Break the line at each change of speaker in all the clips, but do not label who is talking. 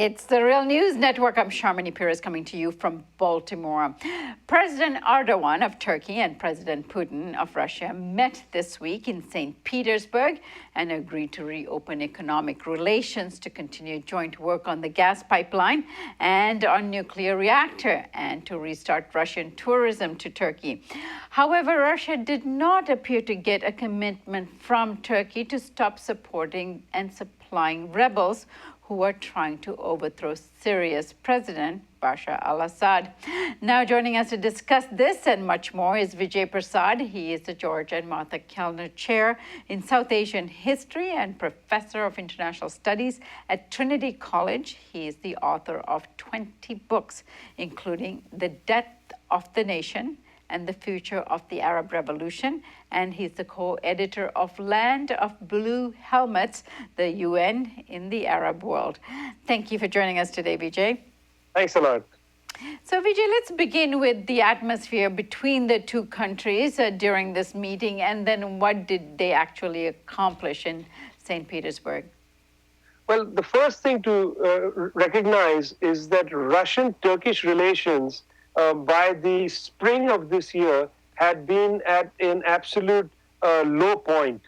It's the Real News Network. I'm Sharmini Pires coming to you from Baltimore. President Erdogan of Turkey and President Putin of Russia met this week in St. Petersburg and agreed to reopen economic relations to continue joint work on the gas pipeline and on nuclear reactor and to restart Russian tourism to Turkey. However, Russia did not appear to get a commitment from Turkey to stop supporting and supplying rebels who are trying to overthrow Syria's President Bashar al-Assad. Now joining us to discuss this and much more is Vijay Prashad. He is the George and Martha Kellner Chair in South Asian History and Professor of International Studies at Trinity College. He is the author of 20 books, including The Death of the Nation and the Future of the Arab Revolution, and he's the co-editor of Land of Blue Helmets, the UN in the Arab World. Thank you for joining us today, Vijay.
Thanks a lot.
So Vijay, let's begin with the atmosphere between the two countries during this meeting, and then what did they actually accomplish in St. Petersburg?
Well, the first thing to recognize is that Russian-Turkish relations by the spring of this year had been at an absolute low point.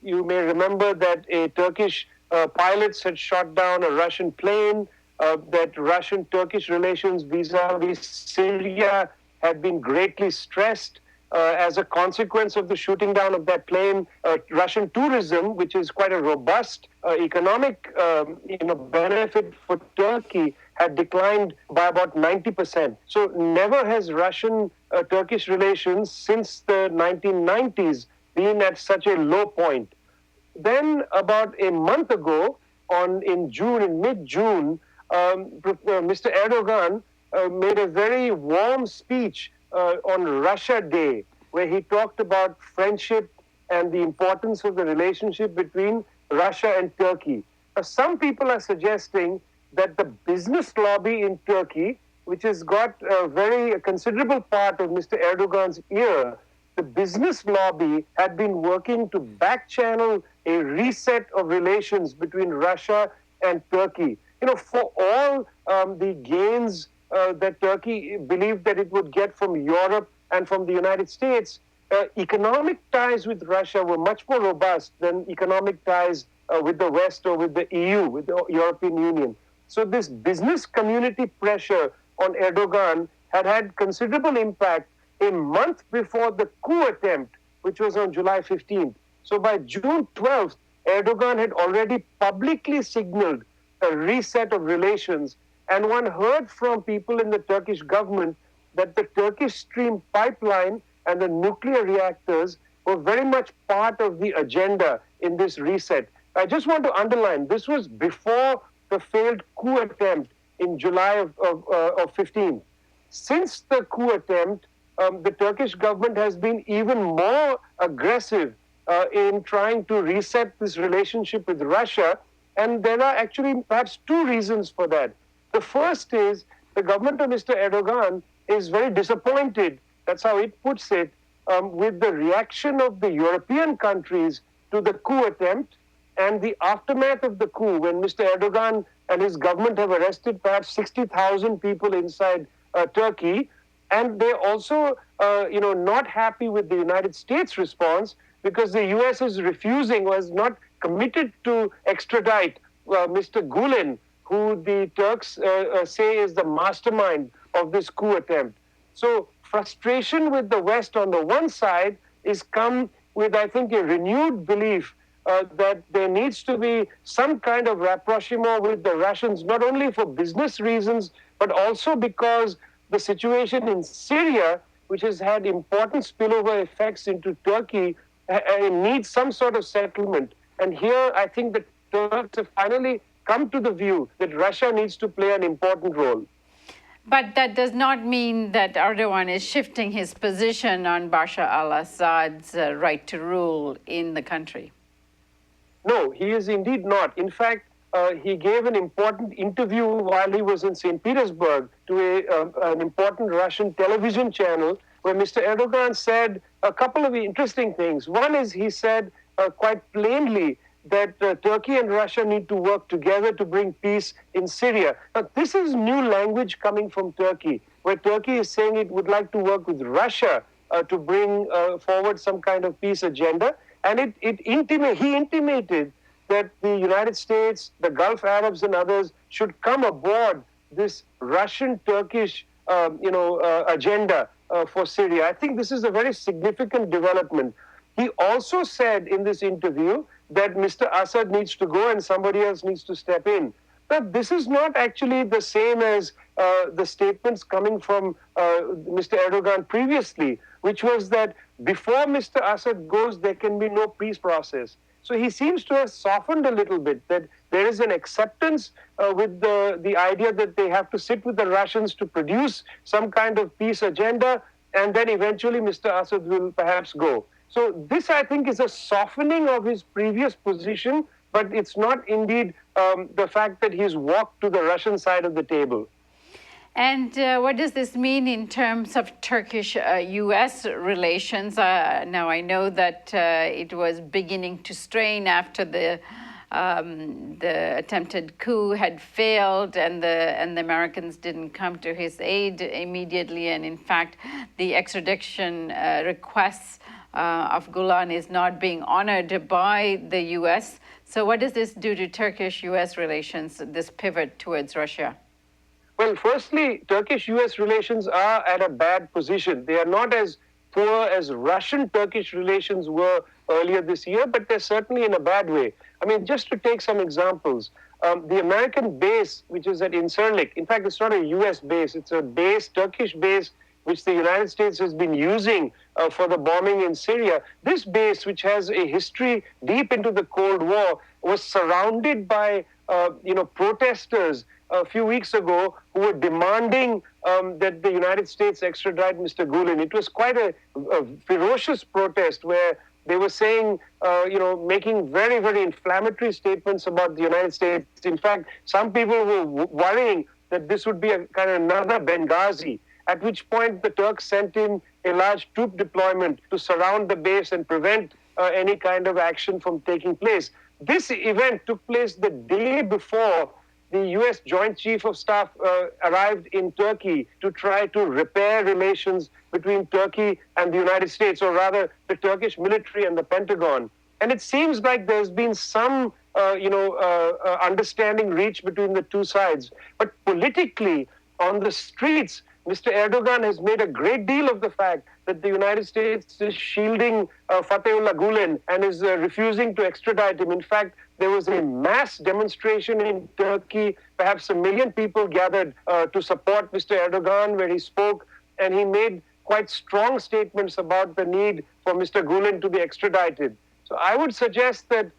You may remember that Turkish pilots had shot down a Russian plane, that Russian-Turkish relations vis-a-vis Syria had been greatly stressed. As a consequence of the shooting down of that plane, Russian tourism, which is quite a robust economic benefit for Turkey, had declined by about 90%. So never has Russian-Turkish relations since the 1990s been at such a low point. Then about a month ago, in mid-June, Mr. Erdogan made a very warm speech on Russia Day, where he talked about friendship and the importance of the relationship between Russia and Turkey. Some people are suggesting that the business lobby in Turkey, which has got a very considerable part of Mr. Erdogan's ear, the business lobby had been working to back-channel a reset of relations between Russia and Turkey. For all the gains that Turkey believed that it would get from Europe and from the United States, economic ties with Russia were much more robust than economic ties with the West or with the EU, with the European Union. So this business community pressure on Erdogan had considerable impact a month before the coup attempt, which was on July 15th. So by June 12th, Erdogan had already publicly signaled a reset of relations, and one heard from people in the Turkish government that the Turkish Stream pipeline and the nuclear reactors were very much part of the agenda in this reset. I just want to underline, this was before the failed coup attempt in July of 15. Since the coup attempt, the Turkish government has been even more aggressive in trying to reset this relationship with Russia, and there are actually perhaps two reasons for that. The first is the government of Mr. Erdogan is very disappointed, that's how it puts it, with the reaction of the European countries to the coup attempt and the aftermath of the coup, when Mr. Erdogan and his government have arrested perhaps 60,000 people inside Turkey. And they're also not happy with the United States response, because the US is refusing or has not committed to extradite Mr. Gulen, who the Turks say is the mastermind of this coup attempt. So frustration with the West on the one side is come with, I think, a renewed belief that there needs to be some kind of rapprochement with the Russians, not only for business reasons, but also because the situation in Syria, which has had important spillover effects into Turkey, needs some sort of settlement. And here, I think the Turks have finally come to the view that Russia needs to play an important role.
But that does not mean that Erdogan is shifting his position on Bashar al-Assad's right to rule in the country.
No, he is indeed not. In fact, he gave an important interview while he was in St. Petersburg to an important Russian television channel, where Mr. Erdogan said a couple of interesting things. One is he said quite plainly that Turkey and Russia need to work together to bring peace in Syria. Now, this is new language coming from Turkey, where Turkey is saying it would like to work with Russia to bring forward some kind of peace agenda. And he intimated that the United States, the Gulf Arabs, and others should come aboard this Russian-Turkish agenda for Syria. I think this is a very significant development. He also said in this interview that Mr. Assad needs to go and somebody else needs to step in. But this is not actually the same as the statements coming from Mr. Erdogan previously, which was that before Mr. Assad goes, there can be no peace process. So he seems to have softened a little bit, that there is an acceptance with the idea that they have to sit with the Russians to produce some kind of peace agenda, and then eventually Mr. Assad will perhaps go. So this, I think, is a softening of his previous position, but it's not indeed the fact that he's walked to the Russian side of the table.
And what does this mean in terms of Turkish-U.S. relations? Now, I know that it was beginning to strain after the attempted coup had failed, and the Americans didn't come to his aid immediately. And in fact, the extradition requests of Gulen is not being honored by the U.S. So what does this do to Turkish-U.S. relations, this pivot towards Russia?
Well, firstly, Turkish-U.S. relations are at a bad position. They are not as poor as Russian-Turkish relations were earlier this year, but they're certainly in a bad way. I mean, just to take some examples, the American base, which is at Incirlik, in fact, it's not a U.S. base, it's a base, Turkish base, which the United States has been using for the bombing in Syria. This base, which has a history deep into the Cold War, was surrounded by protesters a few weeks ago who were demanding that the United States extradite Mr. Gulen. It was quite a ferocious protest where they were saying, making very, very inflammatory statements about the United States. In fact, some people were worrying that this would be a kind of another Benghazi, at which point the Turks sent in a large troop deployment to surround the base and prevent any kind of action from taking place. This event took place the day before the U.S. Joint Chief of Staff arrived in Turkey to try to repair relations between Turkey and the United States, or rather the Turkish military and the Pentagon. And it seems like there's been some understanding reached between the two sides. But politically, on the streets, Mr. Erdogan has made a great deal of the fact that the United States is shielding Fethullah Gulen and is refusing to extradite him. In fact, there was a mass demonstration in Turkey. Perhaps 1 million people gathered to support Mr. Erdogan, where he spoke, and he made quite strong statements about the need for Mr. Gulen to be extradited. So I would suggest that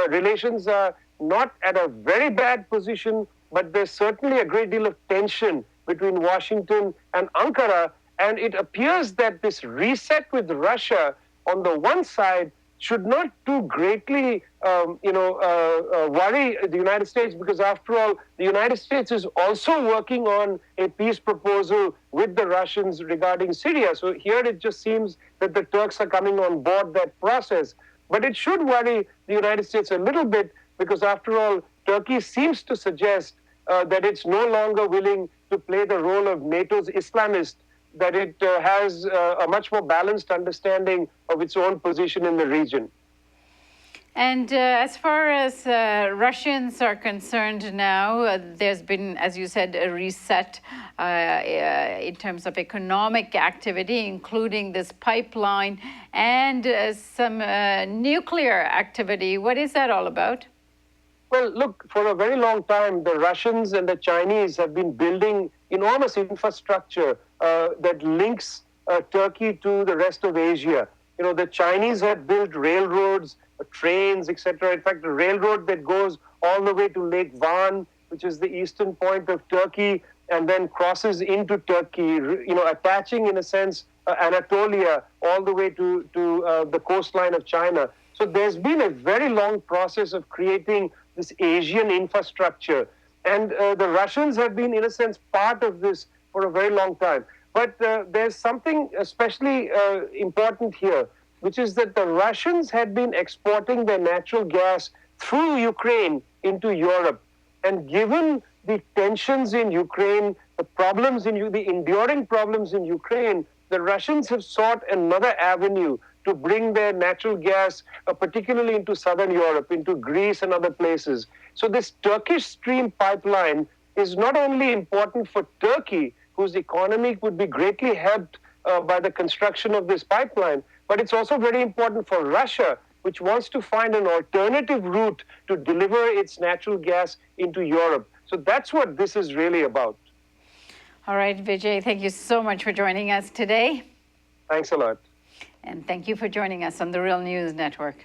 relations are not at a very bad position, but there's certainly a great deal of tension between Washington and Ankara. And it appears that this reset with Russia on the one side should not too greatly worry the United States, because after all, the United States is also working on a peace proposal with the Russians regarding Syria. So here it just seems that the Turks are coming on board that process. But it should worry the United States a little bit, because after all, Turkey seems to suggest that it's no longer willing to play the role of NATO's Islamist, that it has a much more balanced understanding of its own position in the region.
And as far as Russians are concerned now, there's been, as you said, a reset in terms of economic activity, including this pipeline and some nuclear activity. What is that all about?
Well, look, for a very long time, the Russians and the Chinese have been building enormous infrastructure that links Turkey to the rest of Asia. You know, the Chinese have built railroads, trains, etc. In fact, a railroad that goes all the way to Lake Van, which is the eastern point of Turkey, and then crosses into Turkey, attaching, in a sense, Anatolia all the way to the coastline of China. So there's been a very long process of creating this Asian infrastructure. And the Russians have been, in a sense, part of this for a very long time. But there's something especially important here, which is that the Russians had been exporting their natural gas through Ukraine into Europe. And given the tensions in Ukraine, the problems in the enduring problems in Ukraine, the Russians have sought another avenue to bring their natural gas, particularly into southern Europe, into Greece and other places. So this Turkish Stream pipeline is not only important for Turkey, whose economy would be greatly helped by the construction of this pipeline, but it's also very important for Russia, which wants to find an alternative route to deliver its natural gas into Europe. So that's what this is really about.
All right, Vijay, thank you so much for joining us today.
Thanks a lot.
And thank you for joining us on the Real News Network.